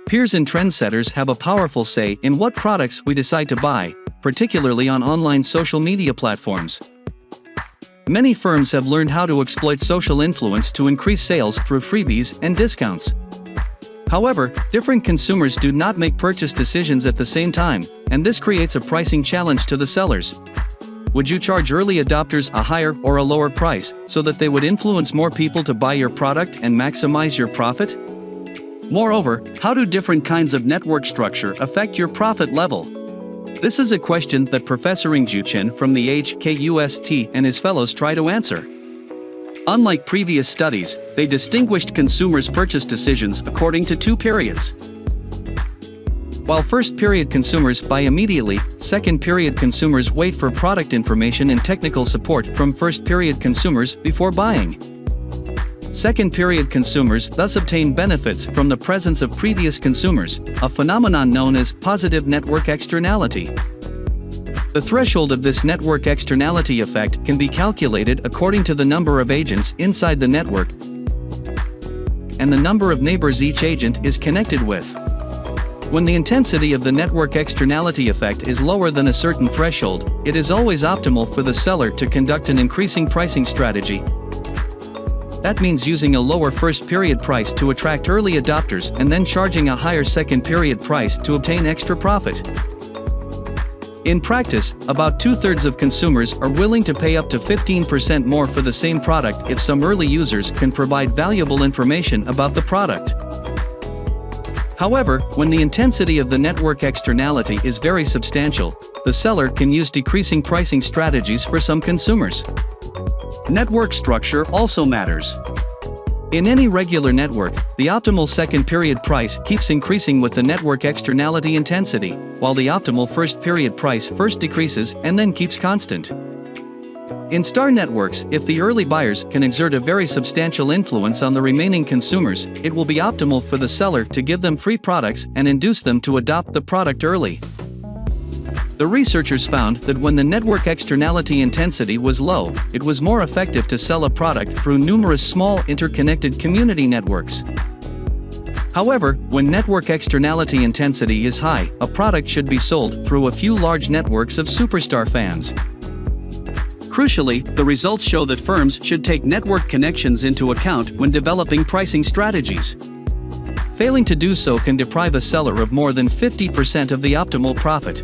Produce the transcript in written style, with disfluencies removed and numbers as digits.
Peers and trendsetters have a powerful say in what products we decide to buy, particularly on online social media platforms. Many firms have learned how to exploit social influence to increase sales through freebies and discounts. However, different consumers do not make purchase decisions at the same time, and this creates a pricing challenge to the sellers. Would you charge early adopters a higher or a lower price so that they would influence more people to buy your product and maximize your profit? Moreover, how do different kinds of network structure affect your profit level? This is a question that Professor Yingju Chen from the HKUST and his fellows try to answer. Unlike previous studies, they distinguished consumers' purchase decisions according to two periods. While first-period consumers buy immediately, second-period consumers wait for product information and technical support from first-period consumers before buying. Second-period consumers thus obtain benefits from the presence of previous consumers, a phenomenon known as positive network externality. The threshold of this network externality effect can be calculated according to the number of agents inside the network and the number of neighbors each agent is connected with. When the intensity of the network externality effect is lower than a certain threshold, it is always optimal for the seller to conduct an increasing pricing strategy. That means using a lower first-period price to attract early adopters and then charging a higher second-period price to obtain extra profit. In practice, about 2/3 of consumers are willing to pay up to 15% more for the same product if some early users can provide valuable information about the product. However, when the intensity of the network externality is very substantial, the seller can use decreasing pricing strategies for some consumers. Network structure also matters. In any regular network, the optimal second-period price keeps increasing with the network externality intensity, while the optimal first-period price first decreases and then keeps constant. In star networks, if the early buyers can exert a very substantial influence on the remaining consumers, it will be optimal for the seller to give them free products and induce them to adopt the product early. The researchers found that when the network externality intensity was low, it was more effective to sell a product through numerous small interconnected community networks. However, when network externality intensity is high, a product should be sold through a few large networks of superstar fans. Crucially, the results show that firms should take network connections into account when developing pricing strategies. Failing to do so can deprive a seller of more than 50% of the optimal profit.